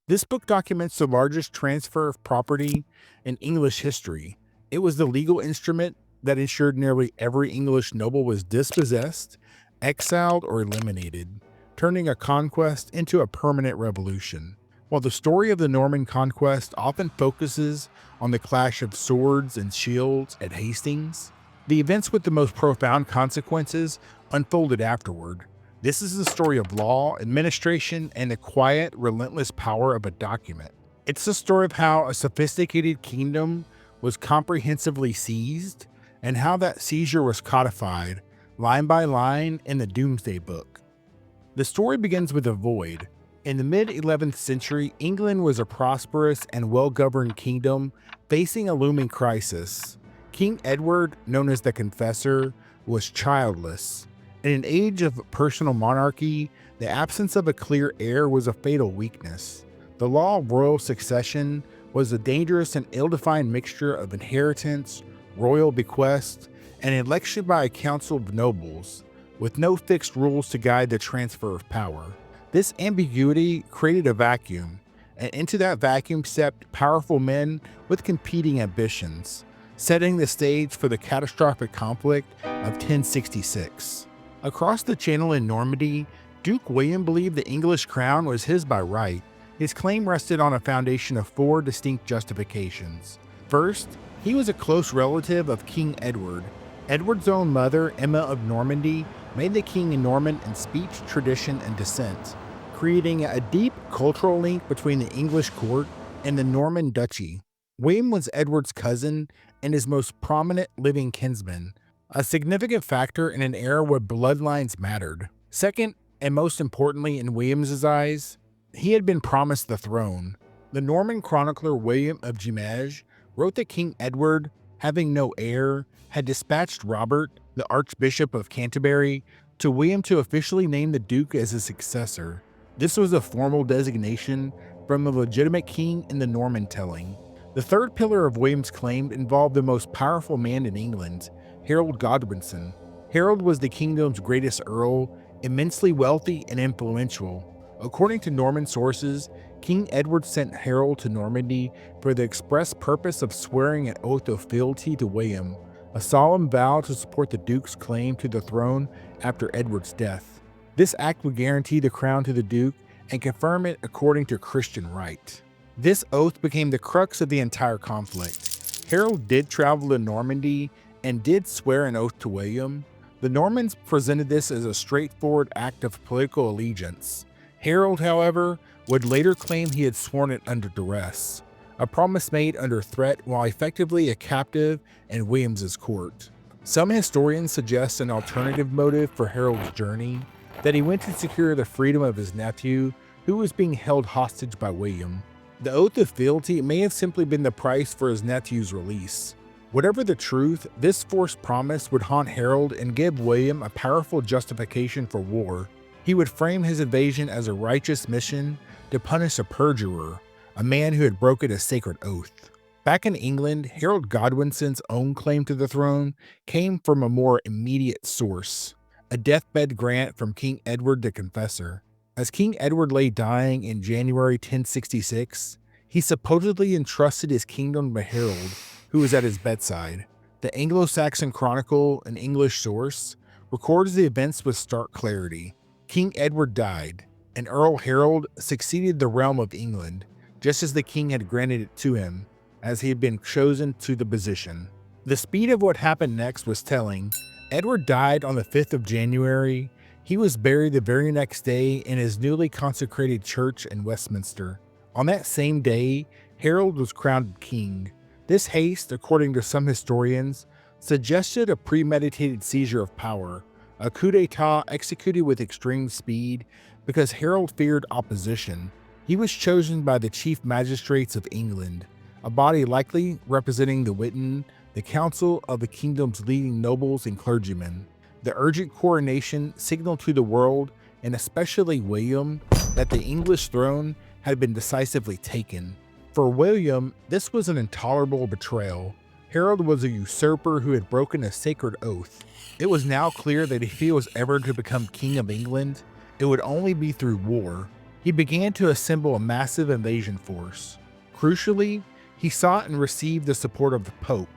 This book documents the largest transfer of property in English history. It was the legal instrument that ensured nearly every English noble was dispossessed, exiled, or eliminated, turning a conquest into a permanent revolution. While the story of the Norman Conquest often focuses on the clash of swords and shields at Hastings, the events with the most profound consequences unfolded afterward. This is the story of law, administration, and the quiet, relentless power of a document. It's the story of how a sophisticated kingdom was comprehensively seized, and how that seizure was codified, line by line, in the Doomsday Book. The story begins with a void. In the mid-11th century, England was a prosperous and well-governed kingdom facing a looming crisis. King Edward, known as the Confessor, was childless. In an age of personal monarchy, the absence of a clear heir was a fatal weakness. The law of royal succession was a dangerous and ill-defined mixture of inheritance, royal bequest, and election by a council of nobles, with no fixed rules to guide the transfer of power. This ambiguity created a vacuum, and into that vacuum stepped powerful men with competing ambitions, setting the stage for the catastrophic conflict of 1066. Across the Channel in Normandy, Duke William believed the English crown was his by right. His claim rested on a foundation of four distinct justifications. First, he was a close relative of King Edward. Edward's own mother, Emma of Normandy, made the king a Norman in speech, tradition, and descent, creating a deep cultural link between the English court and the Norman duchy. William was Edward's cousin and his most prominent living kinsman, a significant factor in an era where bloodlines mattered. Second, and most importantly in William's eyes, he had been promised the throne. The Norman chronicler William of Jumage wrote that King Edward, having no heir, had dispatched Robert, the Archbishop of Canterbury, to William to officially name the Duke as his successor. This was a formal designation from a legitimate king in the Norman telling. The third pillar of William's claim involved the most powerful man in England, Harold Godwinson. Harold was the kingdom's greatest earl, immensely wealthy and influential. According to Norman sources, King Edward sent Harold to Normandy for the express purpose of swearing an oath of fealty to William, a solemn vow to support the Duke's claim to the throne after Edward's death. This act would guarantee the crown to the Duke and confirm it according to Christian rite. This oath became the crux of the entire conflict. Harold did travel to Normandy and did swear an oath to William. The Normans presented this as a straightforward act of political allegiance. Harold, however, would later claim he had sworn it under duress, a promise made under threat while effectively a captive in William's court. Some historians suggest an alternative motive for Harold's journey, that he went to secure the freedom of his nephew, who was being held hostage by William. The oath of fealty may have simply been the price for his nephew's release. Whatever the truth, this forced promise would haunt Harold and give William a powerful justification for war. He would frame his invasion as a righteous mission to punish a perjurer, a man who had broken a sacred oath. Back in England, Harold Godwinson's own claim to the throne came from a more immediate source, a deathbed grant from King Edward the Confessor. As King Edward lay dying in January 1066, he supposedly entrusted his kingdom to Harold, who was at his bedside. The Anglo-Saxon Chronicle, an English source, records the events with stark clarity. King Edward died, and Earl Harold succeeded the realm of England, just as the king had granted it to him, as he had been chosen to the position. The speed of what happened next was telling. Edward died on the 5th of January. He was buried the very next day in his newly consecrated church in Westminster. On that same day, Harold was crowned king. This haste, according to some historians, suggested a premeditated seizure of power, a coup d'etat executed with extreme speed because Harold feared opposition. He was chosen by the chief magistrates of England, a body likely representing the Witan, the council of the kingdom's leading nobles and clergymen. The urgent coronation signaled to the world, and especially William, that the English throne had been decisively taken. For William, this was an intolerable betrayal. Harold was a usurper who had broken a sacred oath. It was now clear that if he was ever to become king of England, it would only be through war. He began to assemble a massive invasion force. Crucially, he sought and received the support of the Pope,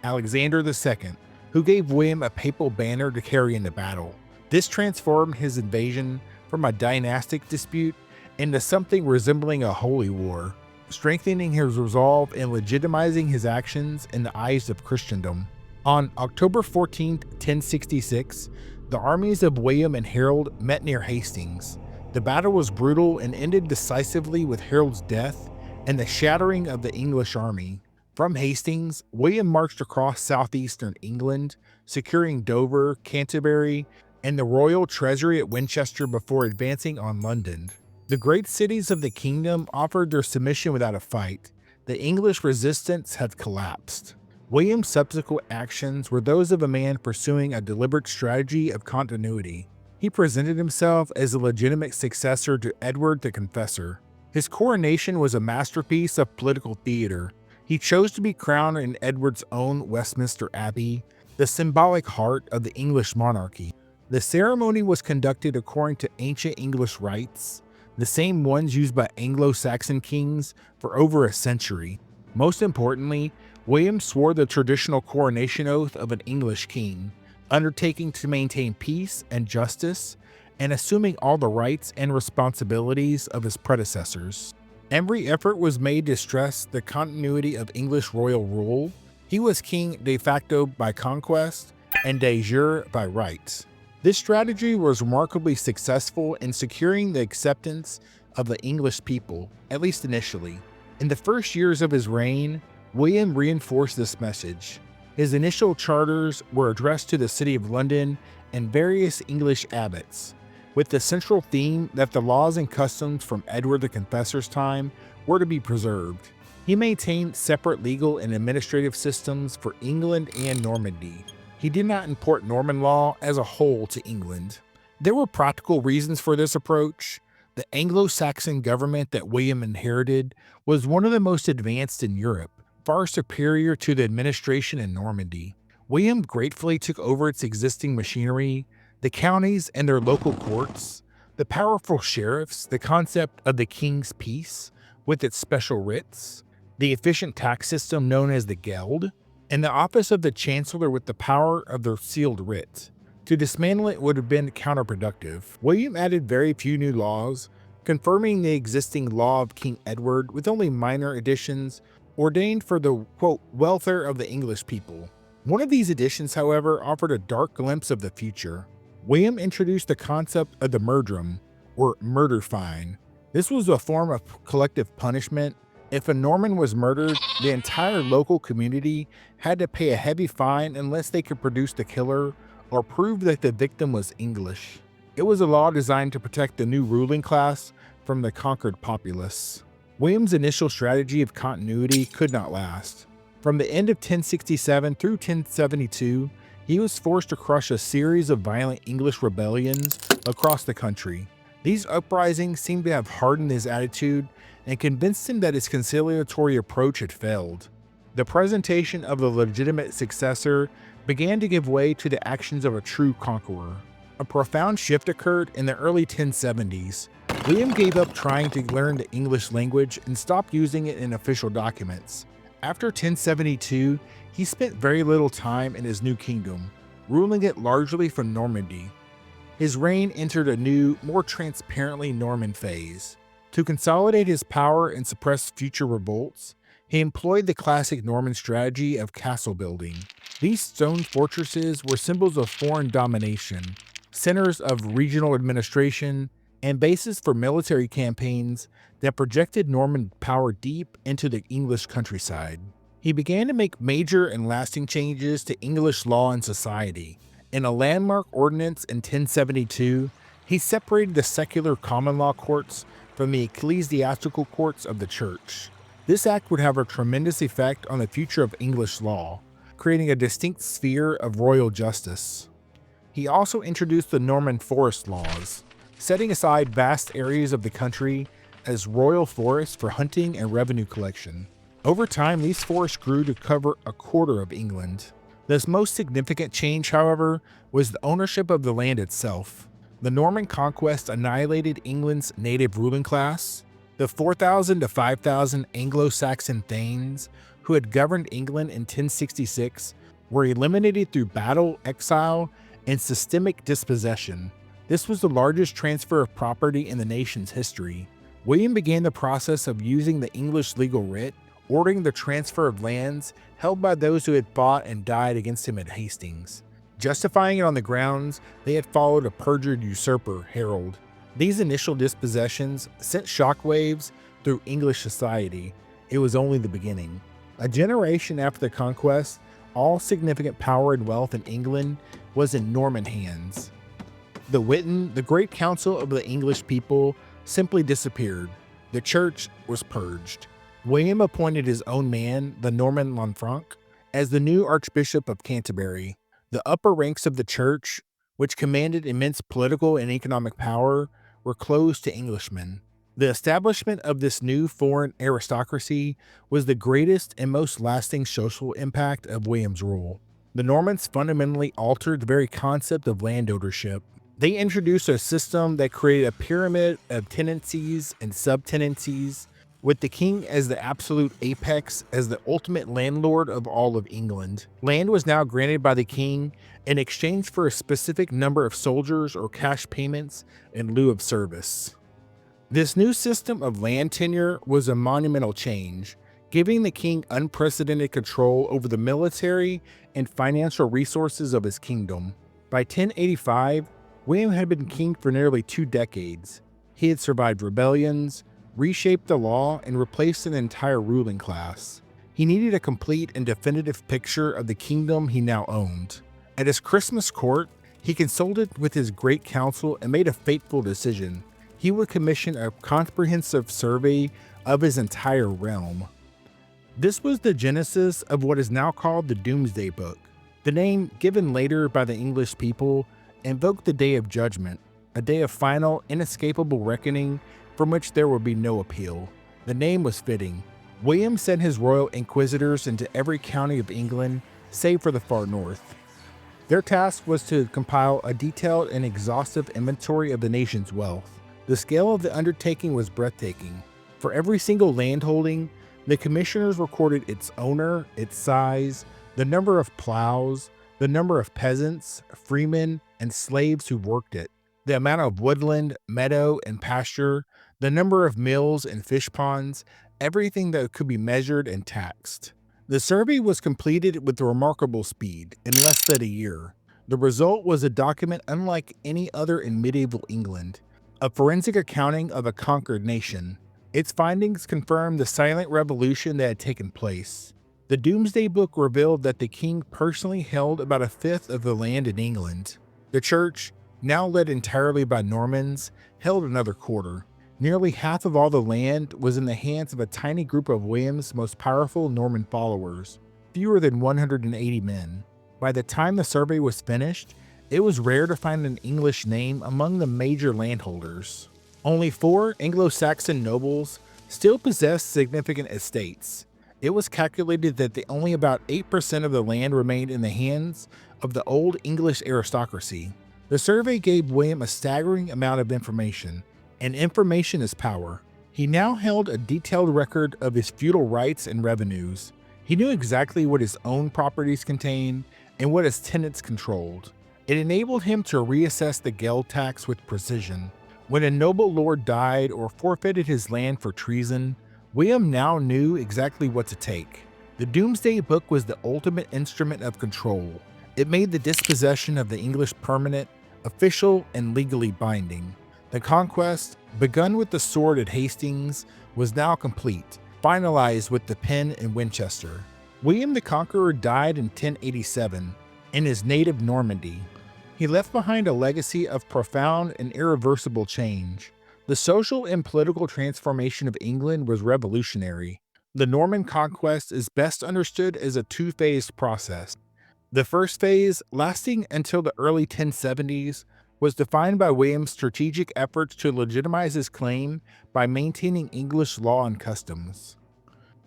Alexander II, who gave William a papal banner to carry into battle. This transformed his invasion from a dynastic dispute into something resembling a holy war, strengthening his resolve and legitimizing his actions in the eyes of Christendom. On October 14, 1066, the armies of William and Harold met near Hastings. The battle was brutal and ended decisively with Harold's death and the shattering of the English army. From Hastings, William marched across southeastern England, securing Dover, Canterbury, and the royal treasury at Winchester before advancing on London. The great cities of the kingdom offered their submission without a fight. The English resistance had collapsed. William's subsequent actions were those of a man pursuing a deliberate strategy of continuity. He presented himself as a legitimate successor to Edward the Confessor. His coronation was a masterpiece of political theater. He chose to be crowned in Edward's own Westminster Abbey, the symbolic heart of the English monarchy. The ceremony was conducted according to ancient English rites, the same ones used by Anglo-Saxon kings for over a century. Most importantly, William swore the traditional coronation oath of an English king, undertaking to maintain peace and justice, and assuming all the rights and responsibilities of his predecessors. Every effort was made to stress the continuity of English royal rule. He was king de facto by conquest and de jure by right. This strategy was remarkably successful in securing the acceptance of the English people, at least initially. In the first years of his reign, William reinforced this message. His initial charters were addressed to the city of London and various English abbots, with the central theme that the laws and customs from Edward the Confessor's time were to be preserved. He maintained separate legal and administrative systems for England and Normandy. He did not import Norman law as a whole to England. There were practical reasons for this approach. The Anglo-Saxon government that William inherited was one of the most advanced in Europe, far superior to the administration in Normandy. William gratefully took over its existing machinery, the counties and their local courts, the powerful sheriffs, the concept of the King's Peace with its special writs, the efficient tax system known as the Geld, and the office of the Chancellor with the power of the sealed writ. To dismantle it would have been counterproductive. William added very few new laws, confirming the existing law of King Edward with only minor additions ordained for the, quote, welfare of the English people. One of these additions, however, offered a dark glimpse of the future. William introduced the concept of the murdrum, or murder fine. This was a form of collective punishment. If a Norman was murdered, the entire local community had to pay a heavy fine unless they could produce the killer or prove that the victim was English. It was a law designed to protect the new ruling class from the conquered populace. William's initial strategy of continuity could not last. From the end of 1067 through 1072, he was forced to crush a series of violent English rebellions across the country. These uprisings seemed to have hardened his attitude and convinced him that his conciliatory approach had failed. The presentation of the legitimate successor began to give way to the actions of a true conqueror. A profound shift occurred in the early 1070s. William gave up trying to learn the English language and stopped using it in official documents. After 1072, he spent very little time in his new kingdom, ruling it largely from Normandy. His reign entered a new, more transparently Norman phase. To consolidate his power and suppress future revolts, he employed the classic Norman strategy of castle building. These stone fortresses were symbols of foreign domination, centers of regional administration, and bases for military campaigns that projected Norman power deep into the English countryside. He began to make major and lasting changes to English law and society. In a landmark ordinance in 1072, he separated the secular common law courts from the ecclesiastical courts of the church. This act would have a tremendous effect on the future of English law, creating a distinct sphere of royal justice. He also introduced the Norman forest laws, setting aside vast areas of the country as royal forests for hunting and revenue collection. Over time, these forests grew to cover a quarter of England. The most significant change, however, was the ownership of the land itself. The Norman Conquest annihilated England's native ruling class. The 4,000 to 5,000 Anglo-Saxon thanes who had governed England in 1066 were eliminated through battle, exile, and systemic dispossession. This was the largest transfer of property in the nation's history. William began the process of using the English legal writ, ordering the transfer of lands held by those who had fought and died against him at Hastings, justifying it on the grounds they had followed a perjured usurper, Harold. These initial dispossessions sent shockwaves through English society. It was only the beginning. A generation after the conquest, all significant power and wealth in England was in Norman hands. The Witan, the great council of the English people, simply disappeared. The church was purged. William appointed his own man, the Norman Lanfranc, as the new Archbishop of Canterbury. The upper ranks of the church, which commanded immense political and economic power, were closed to Englishmen. The establishment of this new foreign aristocracy was the greatest and most lasting social impact of William's rule. The Normans fundamentally altered the very concept of land ownership. They introduced a system that created a pyramid of tenancies and subtenancies, with the king as the absolute apex, as the ultimate landlord of all of England. Land was now granted by the king in exchange for a specific number of soldiers or cash payments in lieu of service. This new system of land tenure was a monumental change, giving the king unprecedented control over the military and financial resources of his kingdom. By 1085, William had been king for nearly 2 decades. He had survived rebellions, reshaped the law, and replaced an entire ruling class. He needed a complete and definitive picture of the kingdom he now owned. At his Christmas court, he consulted with his great council and made a fateful decision. He would commission a comprehensive survey of his entire realm. This was the genesis of what is now called the Doomsday Book. The name, given later by the English people, invoked the Day of Judgment, a day of final, inescapable reckoning from which there would be no appeal. The name was fitting. William sent his royal inquisitors into every county of England, save for the far north. Their task was to compile a detailed and exhaustive inventory of the nation's wealth. The scale of the undertaking was breathtaking. For every single landholding, the commissioners recorded its owner, its size, the number of plows, the number of peasants, freemen, and slaves who worked it, the amount of woodland, meadow, and pasture, the number of mills and fish ponds, everything that could be measured and taxed. The survey was completed with remarkable speed, in less than a year. The result was a document unlike any other in medieval England, a forensic accounting of a conquered nation. Its findings confirmed the silent revolution that had taken place. The Doomsday Book revealed that the king personally held about a fifth of the land in England. The church, now led entirely by Normans, held another quarter. Nearly half of all the land was in the hands of a tiny group of William's most powerful Norman followers, fewer than 180 men. By the time the survey was finished, it was rare to find an English name among the major landholders. Only 4 Anglo-Saxon nobles still possessed significant estates. It was calculated that only about 8% of the land remained in the hands of the old English aristocracy. The survey gave William a staggering amount of information, and information is power. He now held a detailed record of his feudal rights and revenues. He knew exactly what his own properties contained and what his tenants controlled. It enabled him to reassess the geld tax with precision. When a noble lord died or forfeited his land for treason, William now knew exactly what to take. The Doomsday Book was the ultimate instrument of control. It made the dispossession of the English permanent, official, and legally binding. The conquest, begun with the sword at Hastings, was now complete, finalized with the pen in Winchester. William the Conqueror died in 1087 in his native Normandy. He left behind a legacy of profound and irreversible change. The social and political transformation of England was revolutionary. The Norman Conquest is best understood as a 2-phase process. The first phase, lasting until the early 1070s, was defined by William's strategic efforts to legitimize his claim by maintaining English law and customs.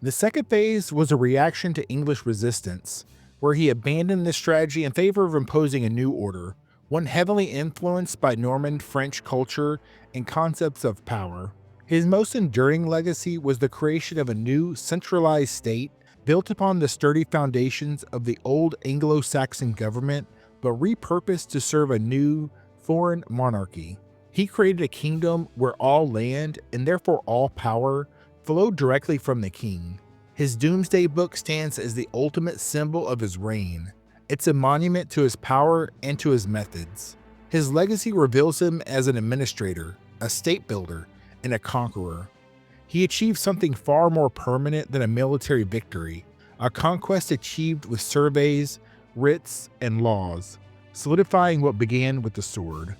The second phase was a reaction to English resistance, where he abandoned this strategy in favor of imposing a new order, one heavily influenced by Norman French culture and concepts of power. His most enduring legacy was the creation of a new, centralized state built upon the sturdy foundations of the old Anglo-Saxon government, but repurposed to serve a new, foreign monarchy. He created a kingdom where all land, and therefore all power, flowed directly from the king. His Doomsday Book stands as the ultimate symbol of his reign. It's a monument to his power and to his methods. His legacy reveals him as an administrator, a state builder, and a conqueror. He achieved something far more permanent than a military victory, a conquest achieved with surveys, writs, and laws, solidifying what began with the sword.